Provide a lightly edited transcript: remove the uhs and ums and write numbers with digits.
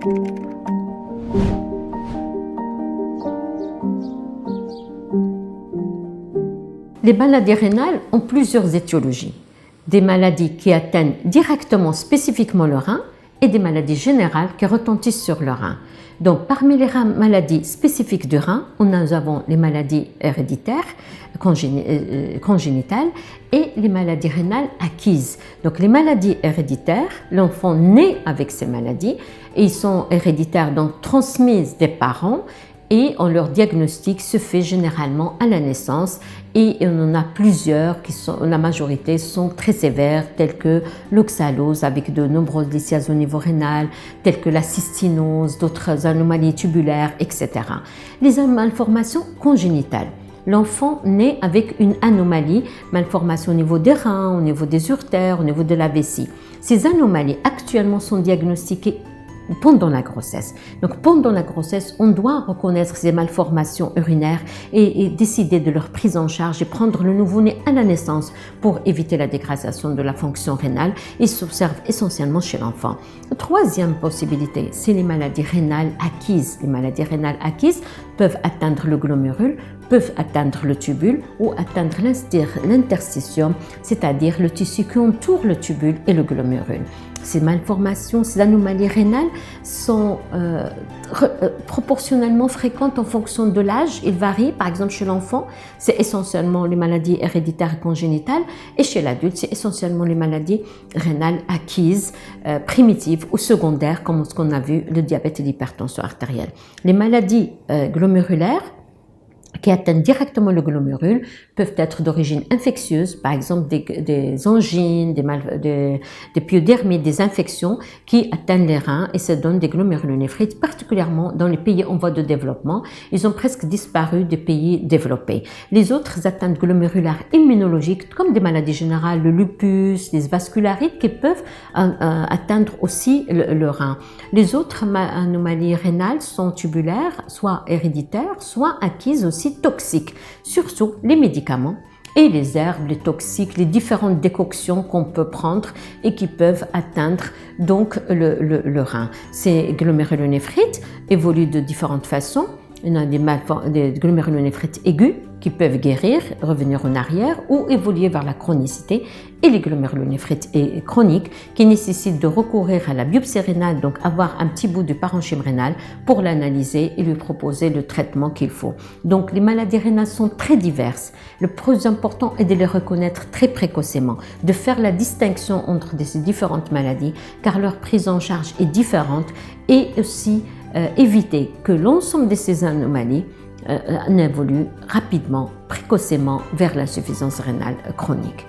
Les maladies rénales ont plusieurs étiologies. Des maladies qui atteignent directement, spécifiquement le rein et des maladies générales qui retentissent sur le rein. Donc, parmi les maladies spécifiques du rein, nous avons les maladies héréditaires, congénitales et les maladies rénales acquises. Donc, les maladies héréditaires, l'enfant naît avec ces maladies et ils sont héréditaires, donc transmises des parents. Et leur diagnostic se fait généralement à la naissance et on en a plusieurs qui sont, la majorité sont très sévères, telles que l'oxalose avec de nombreuses lithiases au niveau rénal, telles que la cystinose, d'autres anomalies tubulaires, etc. Les malformations congénitales. L'enfant naît avec une anomalie, malformation au niveau des reins, au niveau des uretères, au niveau de la vessie. Ces anomalies actuellement sont diagnostiquées pendant la grossesse. Donc pendant la grossesse, on doit reconnaître ces malformations urinaires et décider de leur prise en charge et prendre le nouveau-né à la naissance pour éviter la dégradation de la fonction rénale et s'observe essentiellement chez l'enfant. Troisième possibilité, c'est les maladies rénales acquises. Les maladies rénales acquises peuvent atteindre le glomérule, peuvent atteindre le tubule ou atteindre l'interstitium, c'est-à-dire le tissu qui entoure le tubule et le glomérule. Ces malformations, ces anomalies rénales sont proportionnellement fréquentes en fonction de l'âge. Ils varient. Par exemple, chez l'enfant, c'est essentiellement les maladies héréditaires et congénitales. Et chez l'adulte, c'est essentiellement les maladies rénales acquises, primitives ou secondaires, comme ce qu'on a vu, le diabète et l'hypertension artérielle. Les maladies glomérulaires, qui atteignent directement le glomérule, peuvent être d'origine infectieuse, par exemple des angines, des pyodermites, des infections qui atteignent les reins et ça donne des glomérulonéphrites, particulièrement dans les pays en voie de développement. Ils ont presque disparu des pays développés. Les autres atteintes glomérulaires immunologiques, comme des maladies générales, le lupus, les vascularites, qui peuvent atteindre aussi le rein. Les autres anomalies rénales sont tubulaires, soit héréditaires, soit acquises aussi toxiques, surtout les médicaments et les herbes, les toxiques, les différentes décoctions qu'on peut prendre et qui peuvent atteindre donc le rein. Ces glomérulonéphrites évoluent de différentes façons. Il y a des glomérulonéphrites aigus qui peuvent guérir, revenir en arrière ou évoluer vers la chronicité et les glomérulonéphrites chroniques qui nécessitent de recourir à la biopsie rénale, donc avoir un petit bout du parenchyme rénal pour l'analyser et lui proposer le traitement qu'il faut. Donc les maladies rénales sont très diverses. Le plus important est de les reconnaître très précocement, de faire la distinction entre ces différentes maladies car leur prise en charge est différente et aussi éviter que l'ensemble de ces anomalies évoluent rapidement, précocement vers l'insuffisance rénale chronique.